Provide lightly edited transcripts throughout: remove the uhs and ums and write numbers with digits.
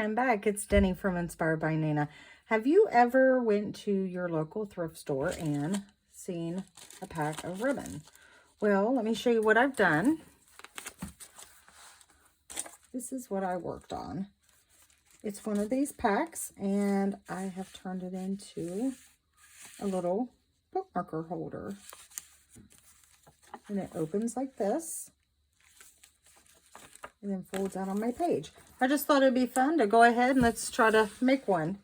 I'm back. It's Denny from Inspired by Nina. Have you ever went to your local thrift store and seen a pack of ribbon? Well, let me show you what I've done. This is what I worked on. It's one of these packs, and I have turned it into a little bookmarker holder. And it opens like this, and then folds out on my page. I just thought it'd be fun to go ahead and let's try to make one.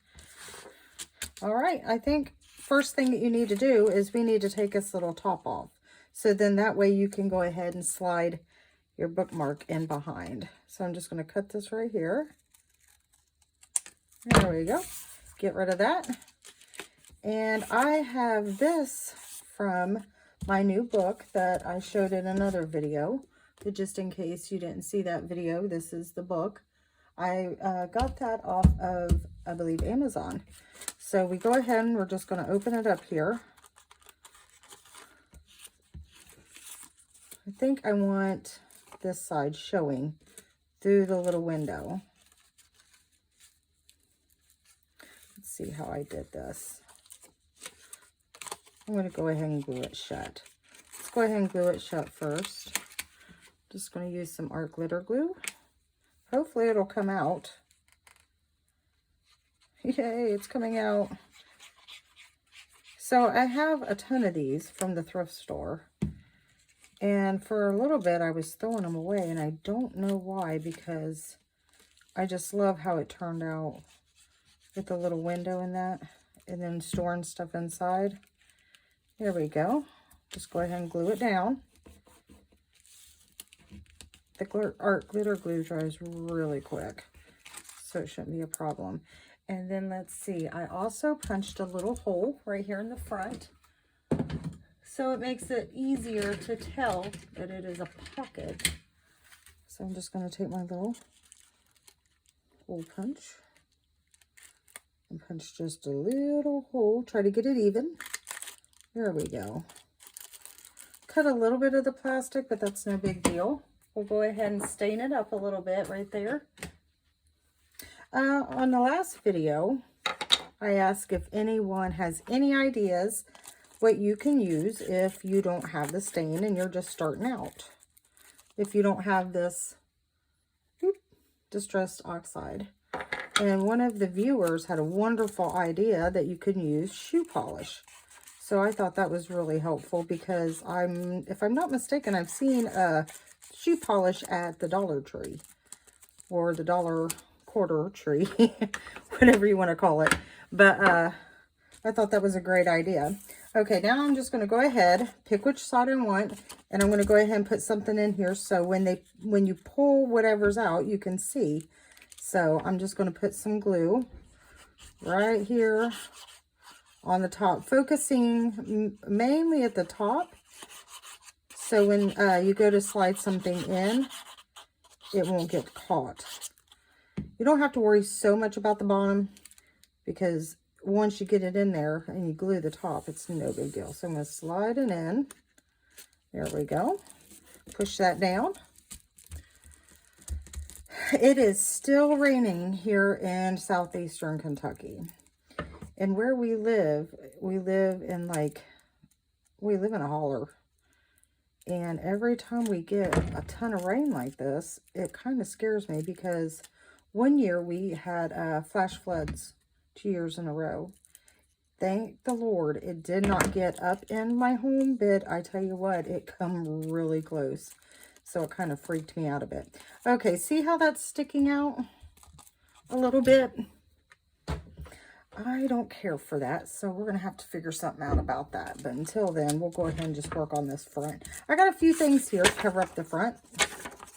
All right, I think first thing that you need to do is we need to take this little top off. So then that way you can go ahead and slide your bookmark in behind. So I'm just going to cut this right here. There we go. Get rid of that. And I have this from my new book that I showed in another video. But just in case you didn't see that video, this is the book. I got that off of, I believe, Amazon. So we go ahead and we're just going to open it up here. I think I want this side showing through the little window. Let's see how I did this. I'm going to go ahead and glue it shut. Let's go ahead and glue it shut first. Just going to use some art glitter glue. Hopefully it'll come out. Yay, it's coming out. So I have a ton of these from the thrift store. And for a little bit I was throwing them away, and I don't know why, because I just love how it turned out with the little window in that, and then storing stuff inside. There we go. Just go ahead and glue it down. The art glitter glue dries really quick, so it shouldn't be a problem. And then let's see, I also punched a little hole right here in the front, so it makes it easier to tell that it is a pocket. So I'm just going to take my little hole punch and punch just a little hole. Try to get it even. There we go. Cut a little bit of the plastic, but that's no big deal. We'll go ahead and stain it up a little bit right there. On the last video, I asked if anyone has any ideas what you can use if you don't have the stain and you're just starting out. If you don't have this distressed oxide. And one of the viewers had a wonderful idea that you can use shoe polish. So I thought that was really helpful, because if I'm not mistaken, I've seen a shoe polish at the Dollar Tree, or the dollar quarter tree, whatever you want to call it. But I thought that was a great idea. Okay, now I'm just going to go ahead, pick which side I want, and I'm going to go ahead and put something in here so when you pull whatever's out, you can see. So I'm just going to put some glue right here on the top, focusing mainly at the top. So when you go to slide something in, it won't get caught. You don't have to worry so much about the bottom, because once you get it in there and you glue the top, it's no big deal. So I'm going to slide it in. There we go. Push that down. It is still raining here in southeastern Kentucky. And where we live in a holler. And every time we get a ton of rain like this, it kind of scares me, because one year we had flash floods 2 years in a row. Thank the Lord it did not get up in my home, but I tell you what, it come really close. So it kind of freaked me out a bit. Okay, see how that's sticking out a little bit? I don't care for that, so we're going to have to figure something out about that. But until then, we'll go ahead and just work on this front. I got a few things here to cover up the front.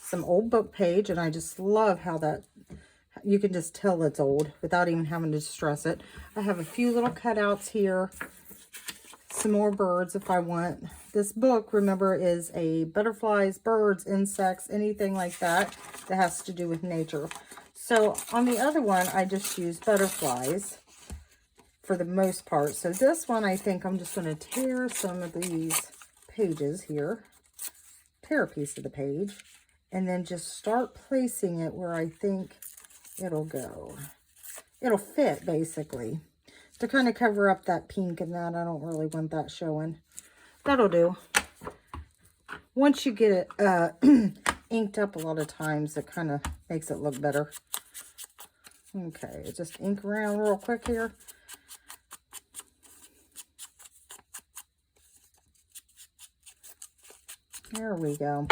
Some old book page, and I just love how that, you can just tell it's old without even having to stress it. I have a few little cutouts here. Some more birds if I want. This book, remember, is a butterflies, birds, insects, anything like that that has to do with nature. So on the other one, I just used butterflies for the most part. So this one, I think I'm just going to tear some of these pages here, tear a piece of the page, and then just start placing it where I think it'll go. It'll fit, basically. To kind of cover up that pink and that, I don't really want that showing. That'll do. Once you get it inked up a lot of times, it kind of makes it look better. Okay, just ink around real quick here. There we go.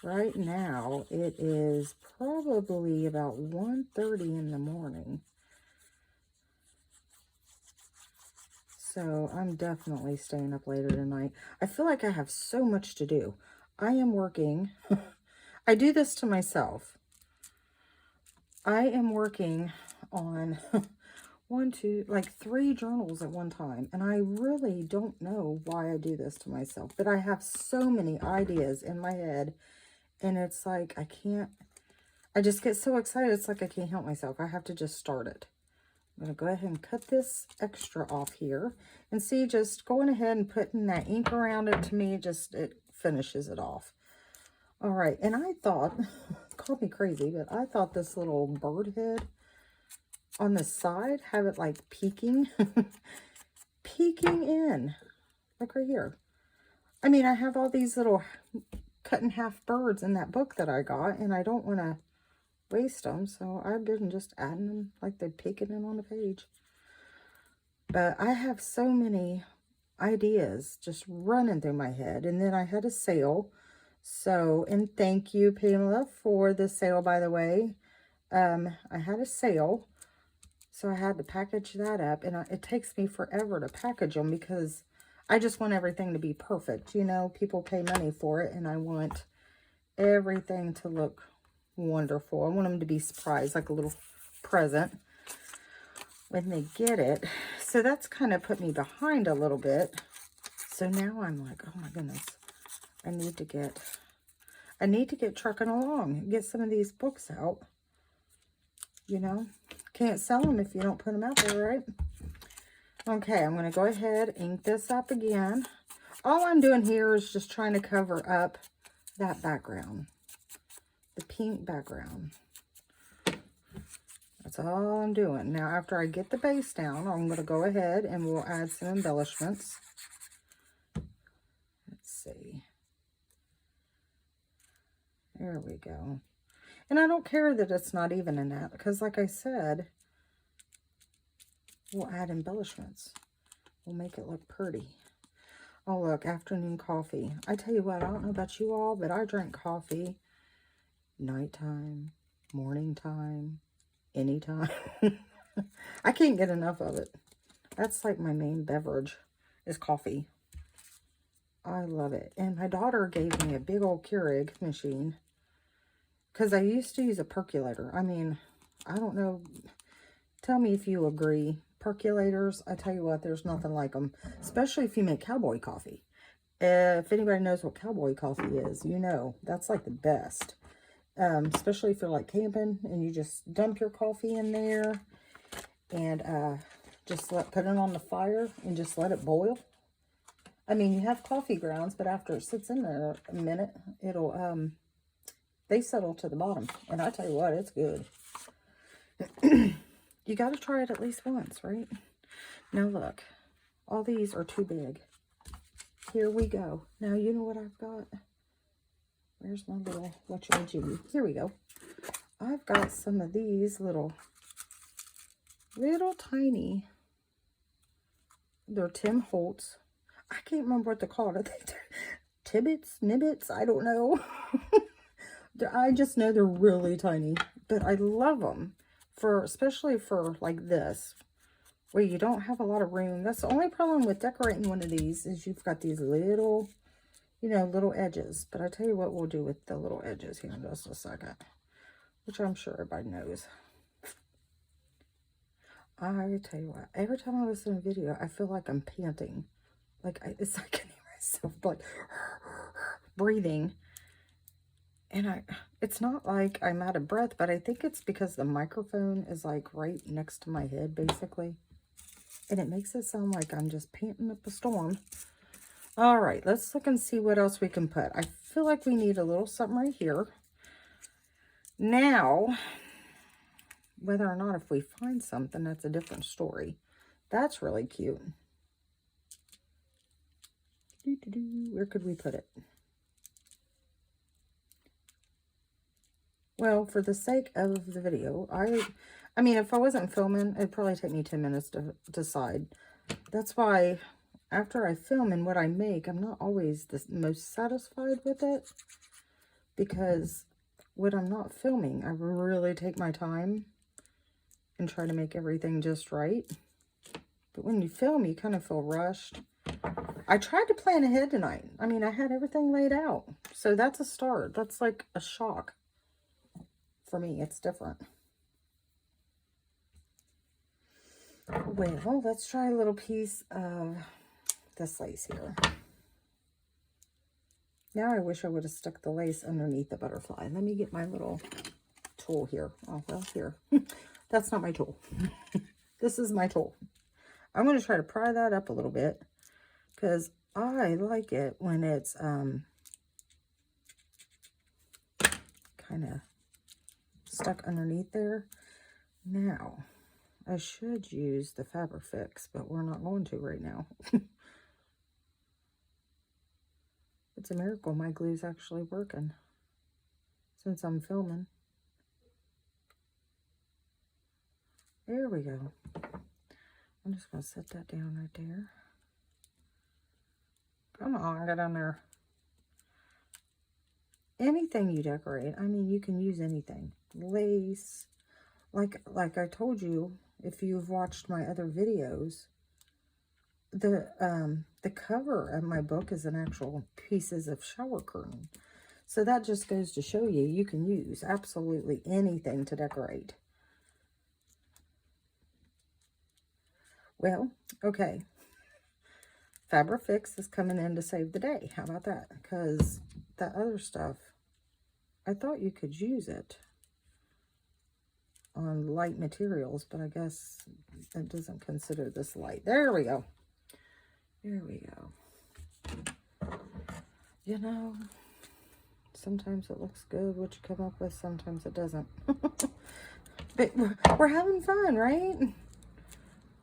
Right now, it is probably about 1:30 in the morning. So I'm definitely staying up later tonight. I feel like I have so much to do. I am working. I do this to myself. I am working on like 3 journals at one time. And I really don't know why I do this to myself. But I have so many ideas in my head. And it's like, I just get so excited. It's like I can't help myself. I have to just start it. I'm going to go ahead and cut this extra off here. And see, just going ahead and putting that ink around it, to me, it finishes it off. All right. And I thought, called me crazy, but I thought this little bird head on the side, have it like peeking, peeking in. Like right here. I mean, I have all these little cut in half birds in that book that I got, and I don't want to waste them, so I've been just adding them like they're peeking in on the page. But I have so many ideas just running through my head. And then I had a sale, so, and thank you, Pamela, for the sale, by the way. I had a sale, so I had to package that up, and it takes me forever to package them because I just want everything to be perfect. You know, people pay money for it, and I want everything to look wonderful. I want them to be surprised, like a little present when they get it. So that's kind of put me behind a little bit. So now I'm like, oh my goodness, I need to get trucking along and get some of these books out. You know, can't sell them if you don't put them out there, right? Okay, I'm going to go ahead, ink this up again. All I'm doing here is just trying to cover up that background, the pink background. That's all I'm doing. Now, after I get the base down, I'm going to go ahead and we'll add some embellishments. Let's see. There we go. And I don't care that it's not even in that, because like I said, we'll add embellishments. We'll make it look pretty. Oh, look, afternoon coffee. I tell you what, I don't know about you all, but I drink coffee nighttime, morning time, anytime. I can't get enough of it. That's like my main beverage is coffee. I love it. And my daughter gave me a big old Keurig machine because I used to use a percolator. I mean, I don't know. Tell me if you agree. Percolators, I tell you what, there's nothing like them, especially if you make cowboy coffee. If anybody knows what cowboy coffee is, you know, that's like the best. Especially if you're like camping and you just dump your coffee in there and just put it on the fire and just let it boil. I mean, you have coffee grounds, but after it sits in there a minute, it'll, they settle to the bottom. And I tell you what, it's good. You got to try it at least once, right? Now look, all these are too big. Here we go. Now you know what I've got. Where's my little whatchamajiggy? Here we go. I've got some of these little tiny. They're Tim Holtz. I can't remember what they're called. I think they're Tibbets, Nibbits. I don't know. I just know they're really tiny, but I love them. Especially for like this, where you don't have a lot of room. That's the only problem with decorating one of these is you've got these little, you know, little edges. But I tell you what we'll do with the little edges here in just a second, which I'm sure everybody knows. I tell you what, every time I listen to a video, I feel like I'm panting. Like, it's like I can hear myself like breathing. And it's not like I'm out of breath, but I think it's because the microphone is like right next to my head, basically. And it makes it sound like I'm just panting up a storm. All right, let's look and see what else we can put. I feel like we need a little something right here. Now, whether or not if we find something, that's a different story. That's really cute. Where could we put it? Well, for the sake of the video, I mean, if I wasn't filming, it'd probably take me 10 minutes to decide. That's why after I film and what I make, I'm not always the most satisfied with it. Because when I'm not filming, I really take my time and try to make everything just right. But when you film, you kind of feel rushed. I tried to plan ahead tonight. I mean, I had everything laid out. So that's a start. That's like a shock. For me, it's different. Well, let's try a little piece of this lace here. Now I wish I would have stuck the lace underneath the butterfly. Let me get my little tool here. Oh, well, here. That's not my tool. This is my tool. I'm going to try to pry that up a little bit because I like it when it's kind of stuck underneath there. Now, I should use the Fabrifix, but we're not going to right now. It's a miracle my glue's actually working since I'm filming. There we go. I'm just going to set that down right there. Come on, get on there. Anything you decorate, I mean, you can use anything. Lace. Like I told you, if you've watched my other videos, the cover of my book is an actual pieces of shower curtain. So that just goes to show you, you can use absolutely anything to decorate. Well, okay. Fabrifix is coming in to save the day. How about that? Because that other stuff, I thought you could use it on light materials, but I guess it doesn't consider this light. There we go. There we go. You know, sometimes it looks good what you come up with, sometimes it doesn't. But we're having fun, right?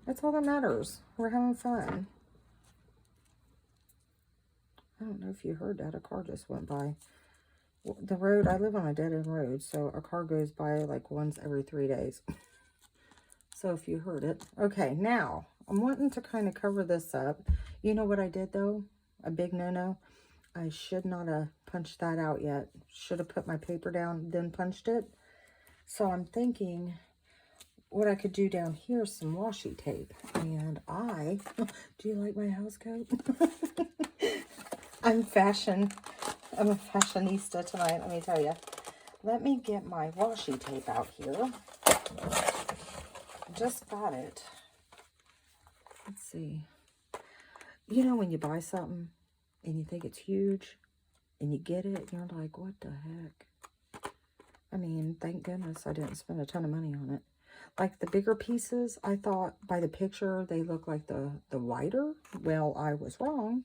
That's all that matters. We're having fun. I don't know if you heard that. A car just went by. The road, I live on a dead-end road, so a car goes by like once every 3 days. So if you heard it. Okay, now, I'm wanting to kind of cover this up. You know what I did, though? A big no-no. I should not have punched that out yet. Should have put my paper down, then punched it. So I'm thinking what I could do down here is some washi tape. And do you like my house coat? I'm a fashionista tonight, let me tell you. Let me get my washi tape out here. Just got it. Let's see. You know when you buy something and you think it's huge and you get it and you're like, what the heck? I mean, thank goodness I didn't spend a ton of money on it. Like the bigger pieces, I thought by the picture they look like the whiter. Well, I was wrong.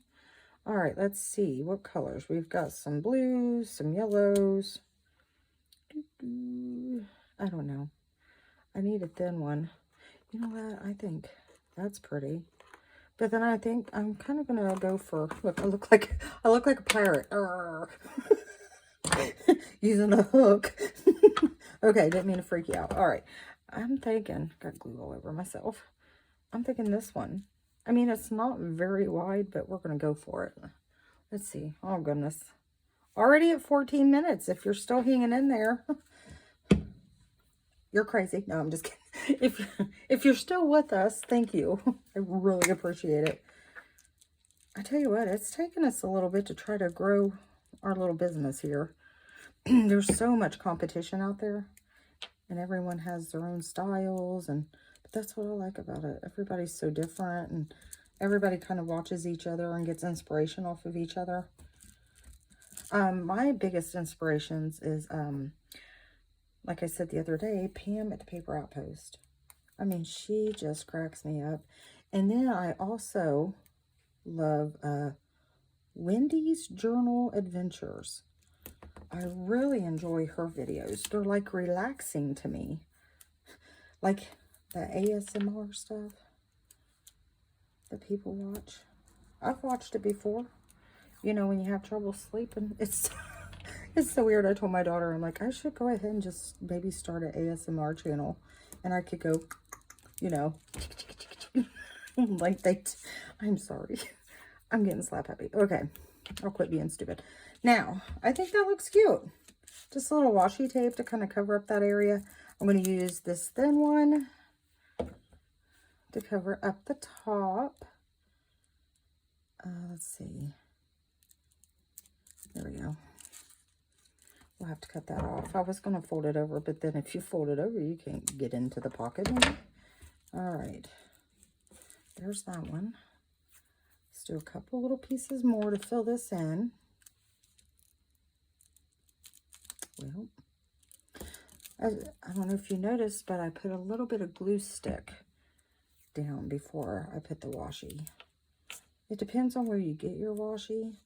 All right, let's see what colors. We've got some blues, some yellows. I don't know. I need a thin one. You know what? I think that's pretty. But then I think I'm kind of gonna go for, look, I look like a pirate. Using a hook. Okay, didn't mean to freak you out. All right. I'm thinking, got glue all over myself. I'm thinking this one. I mean, it's not very wide, but we're going to go for it. Let's see. Oh, goodness. Already at 14 minutes. If you're still hanging in there, you're crazy. No, I'm just kidding. If you're still with us, thank you. I really appreciate it. I tell you what, it's taken us a little bit to try to grow our little business here. There's so much competition out there. And everyone has their own styles, but that's what I like about it. Everybody's so different, and everybody kind of watches each other and gets inspiration off of each other. My biggest inspirations is, like I said the other day, Pam at the Paper Outpost. I mean, she just cracks me up. And then I also love Wendy's Journal Adventures. I really enjoy her videos. They're like relaxing to me. Like the ASMR stuff that people watch. I've watched it before. You know, when you have trouble sleeping. It's so weird. I told my daughter, I'm like, I should go ahead and just maybe start an ASMR channel. And I could go, you know, like I'm sorry. I'm getting slap happy. Okay. I'll quit being stupid. Now, I think that looks cute. Just a little washi tape to kind of cover up that area. I'm going to use this thin one to cover up the top. Let's see. There we go. We'll have to cut that off. I was going to fold it over, but then if you fold it over, you can't get into the pocket. All right. There's that one. Let's do a couple little pieces more to fill this in. Well, I don't know if you noticed, but I put a little bit of glue stick down before I put the washi. It depends on where you get your washi.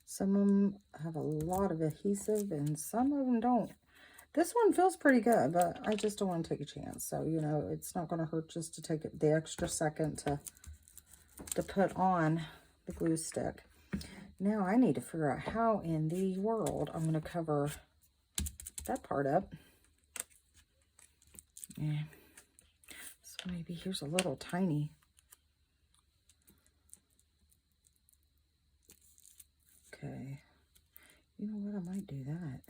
Some of them have a lot of adhesive and some of them don't. This one feels pretty good, but I just don't want to take a chance. So, you know, it's not going to hurt just to take the extra second to put on the glue stick. Now I need to figure out how in the world I'm going to cover that part up. Yeah. So maybe here's a little tiny. Okay. You know what? I might do that.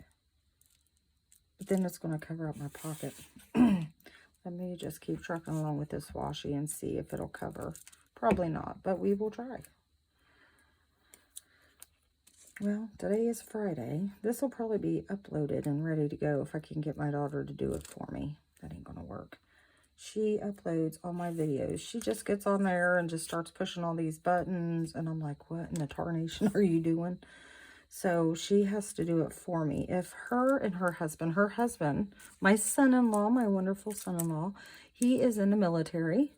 But then it's going to cover up my pocket. Let me just keep trucking along with this washi and see if it'll cover. Probably not, but we will try. Well, today is Friday. This will probably be uploaded and ready to go if I can get my daughter to do it for me. That ain't going to work. She uploads all my videos. She just gets on there and just starts pushing all these buttons. And I'm like, what in the tarnation are you doing? So she has to do it for me. If her and her husband, my son-in-law, my wonderful son-in-law, he is in the military.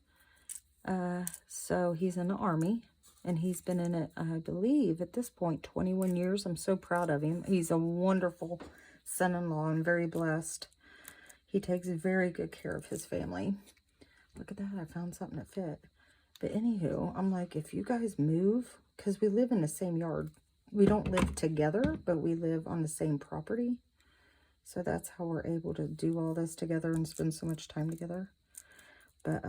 So he's in the Army. And he's been in it, I believe, at this point, 21 years. I'm so proud of him. He's a wonderful son-in-law. I'm very blessed. He takes very good care of his family. Look at that. I found something that fit. But anywho, I'm like, if you guys move, because we live in the same yard. We don't live together, but we live on the same property. So that's how we're able to do all this together and spend so much time together. But,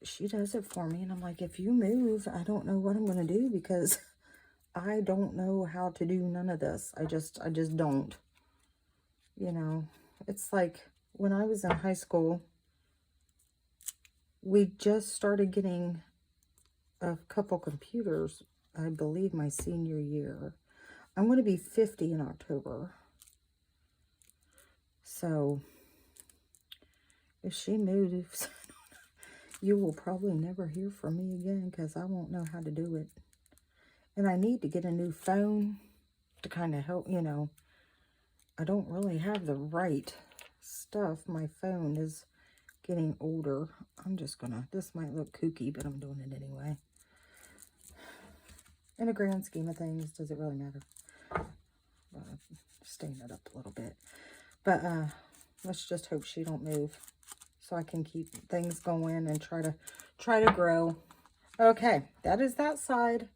she does it for me. And I'm like, if you move, I don't know what I'm going to do because I don't know how to do none of this. I just don't. You know, it's like when I was in high school, we just started getting a couple computers, I believe my senior year. I'm going to be 50 in October. So if she moves, you will probably never hear from me again because I won't know how to do it. And I need to get a new phone to kind of help, you know. I don't really have the right stuff. My phone is getting older. I'm just gonna, this might look kooky, but I'm doing it anyway. In the grand scheme of things, does it really matter? Stain it up a little bit. But let's just hope she don't move so I can keep things going and try to grow. Okay, that is that side.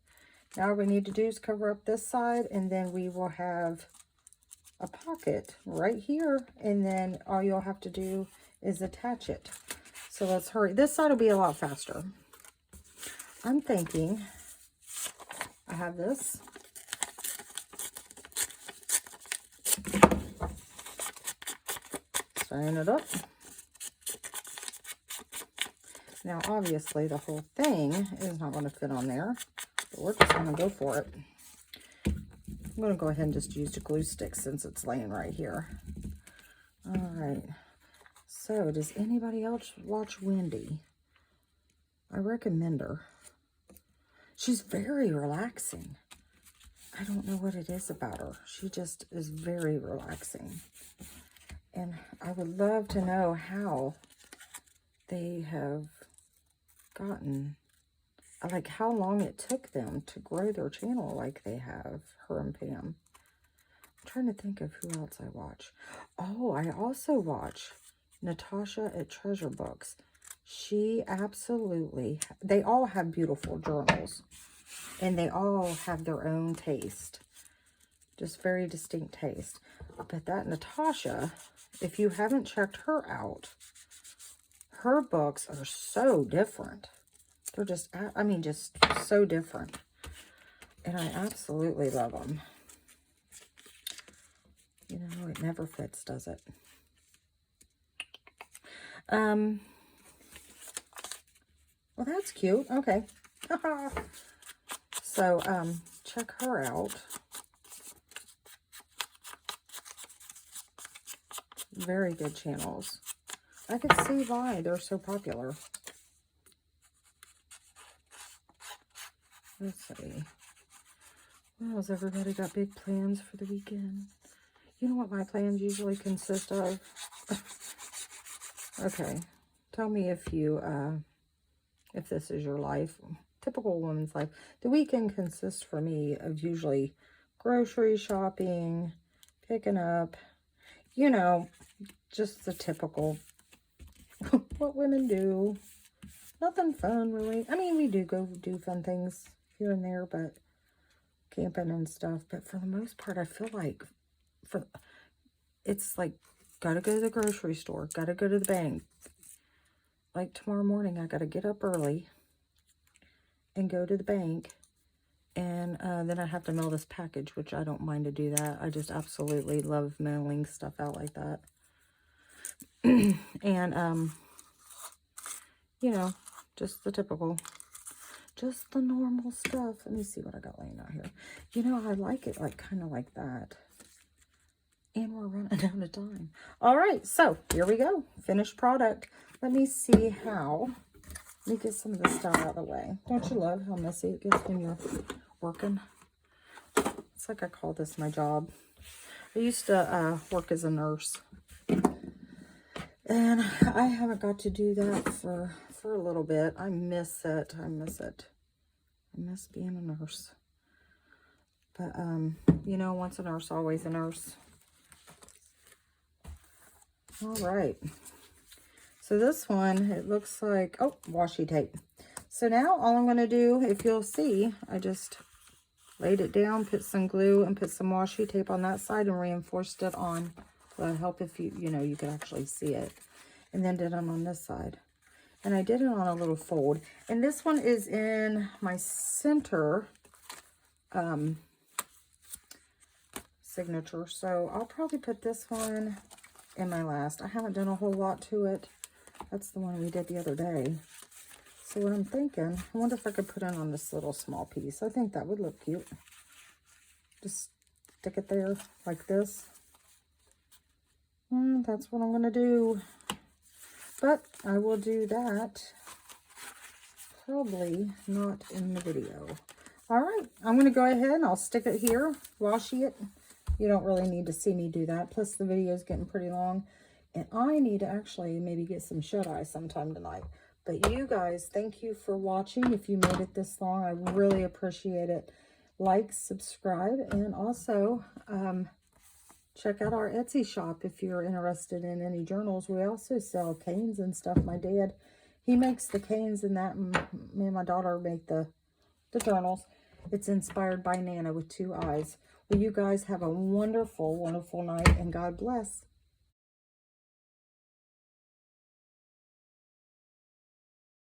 Now all we need to do is cover up this side, and then we will have a pocket right here, and then all you'll have to do is attach it. So let's hurry. This side will be a lot faster. I'm thinking I have this. Tying it up. Now obviously the whole thing is not going to fit on there, but we're just going to go for it. I'm going to go ahead and just use the glue stick since it's laying right here. All right. So, does anybody else watch Wendy? I recommend her. She's very relaxing. I don't know what it is about her. She just is very relaxing. And I would love to know how they have gotten like how long it took them to grow their channel like they have, her and Pam. I'm trying to think of who else I watch. Oh, I also watch Natasha at Treasure Books. She absolutely, they all have beautiful journals. And they all have their own taste. Just very distinct taste. But that Natasha, if you haven't checked her out, her books are so different. They're just, I mean, just so different. And I absolutely love them. You know, it never fits, does it? Well, that's cute. Okay. So, check her out. Very good channels. I could see why they're so popular. Let's see. Well, has everybody got big plans for the weekend? You know what my plans usually consist of? Okay. Tell me if you, if this is your life. Typical woman's life. The weekend consists for me of usually grocery shopping, picking up, you know, just the typical what women do. Nothing fun, really. I mean, we do go do fun things here and there, but camping and stuff. But for the most part, I feel like it's like, gotta go to the grocery store, gotta go to the bank. Like tomorrow morning, I gotta get up early and go to the bank. And then I have to mail this package, which I don't mind to do that. I just absolutely love mailing stuff out like that. And, you know, just the typical, just the normal stuff. Let me see what I got laying out here. You know, I like it like kind of like that. And we're running out of time. All right, so here we go. Finished product. Let me see how. Let me get some of this stuff out of the way. Don't you love how messy it gets when you're working? It's like I call this my job. I used to work as a nurse. And I haven't got to do that for a little bit. I miss it. I miss it. I miss being a nurse. But, you know, once a nurse, always a nurse. All right. So this one, it looks like, oh, washi tape. So now all I'm going to do, if you'll see, I just laid it down, put some glue, and put some washi tape on that side and reinforced it on. That'll help if you know, you can actually see it. And then did it on this side. And I did it on a little fold. And this one is in my center signature. So I'll probably put this one in my last. I haven't done a whole lot to it. That's the one we did the other day. So what I'm thinking, I wonder if I could put it on this little small piece. I think that would look cute. Just stick it there like this. That's what I'm going to do. But I will do that probably not in the video. All right, I'm going to go ahead and I'll stick it here, washi it. You don't really need to see me do that. Plus the video is getting pretty long. And I need to actually maybe get some shut-eye sometime tonight. But you guys, thank you for watching. If you made it this long, I really appreciate it. Like, subscribe, and also check out our Etsy shop if you're interested in any journals. We also sell canes and stuff. My dad, he makes the canes and that. And me and my daughter make the journals. It's inspired by Nana with 2 eyes. Well, you guys have a wonderful, wonderful night, and God bless.